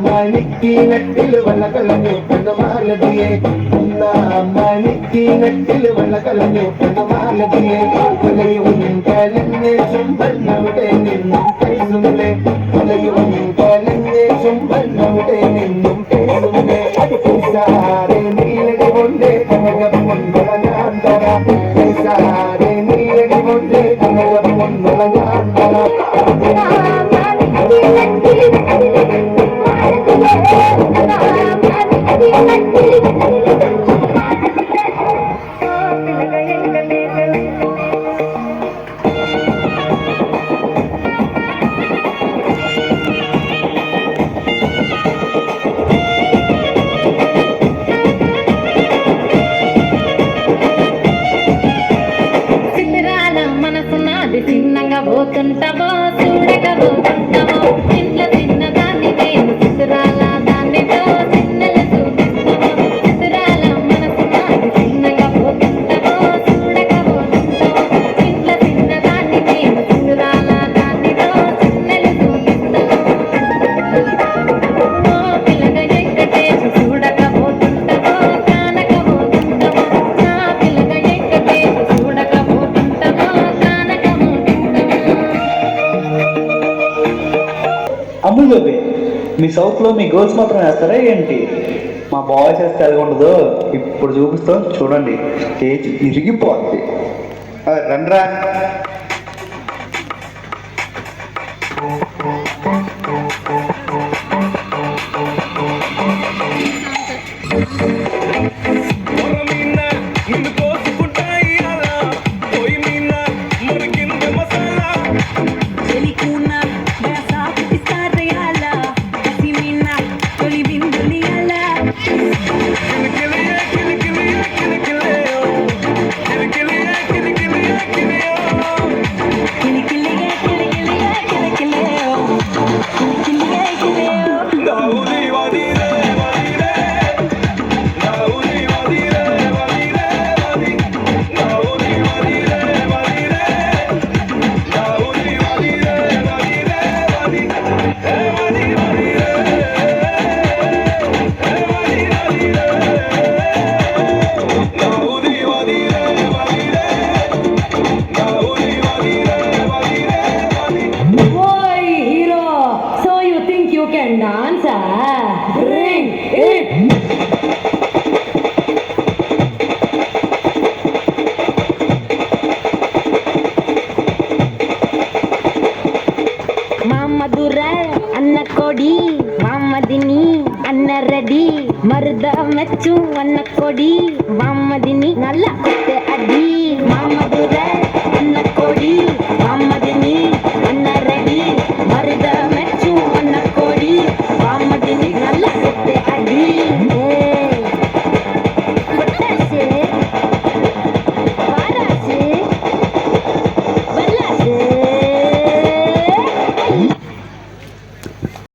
மணிக்கு நட்டில் வள்ளக்கலஞ்சு பண்ண மாலதியே மணிக்கு நட்டில் வள்ளக்கலஞ்சு பண்ண மாலதியே கொலையும் கலங்கே சும்பன்னവിടെ நின்னும் பேசுங்களே கொலையும் கலங்கே சும்பன்னവിടെ நின்னும் பேசுங்களே பேசாரே நீலடி கொண்டே கனகம் கொண்டல நான் தரா பேசாரே நீலடி கொண்டே கனகம் கொண்டல நான் தரா చిన్నగా పోతుంటావో చూడగా పోతుంటావో ఇంట్లో చిన్నదాన్ని నేను చిత్రాల దానితో చిన్నలు చూపిస్తావో చిత్రాల మనసు నాది చిన్నగా పోతుంటావో చూడగా పోతుంటావో ఇంట్లో చిన్నదాన్ని నేను చిత్రాల దానితో చిన్నలు చూపిస్తావో ఓ పిల్లగా ఎక్కటేసి చూడగా పోతుంటావో కానక పోతుంటావో నా పిల్లగా ఎక్కటేసి చూడగా పోతుంటావో అమ్ములు బేబీ మీ సౌత్లో మీ గర్ల్స్ మాత్రం వేస్తారా ఏంటి? మా బాయ్స్ వేస్తే ఎలా ఉండదు ఇప్పుడు చూపిస్తాం చూడండి, స్టేజ్ ఇరిగిపోద్ది. రండ్రా. అన్న కొడి వామదిని అన్న రెడీ మరుద మెచ్చు అన్న కొడి వామదిని నల్ల అడి మామదుర అన్న కొడి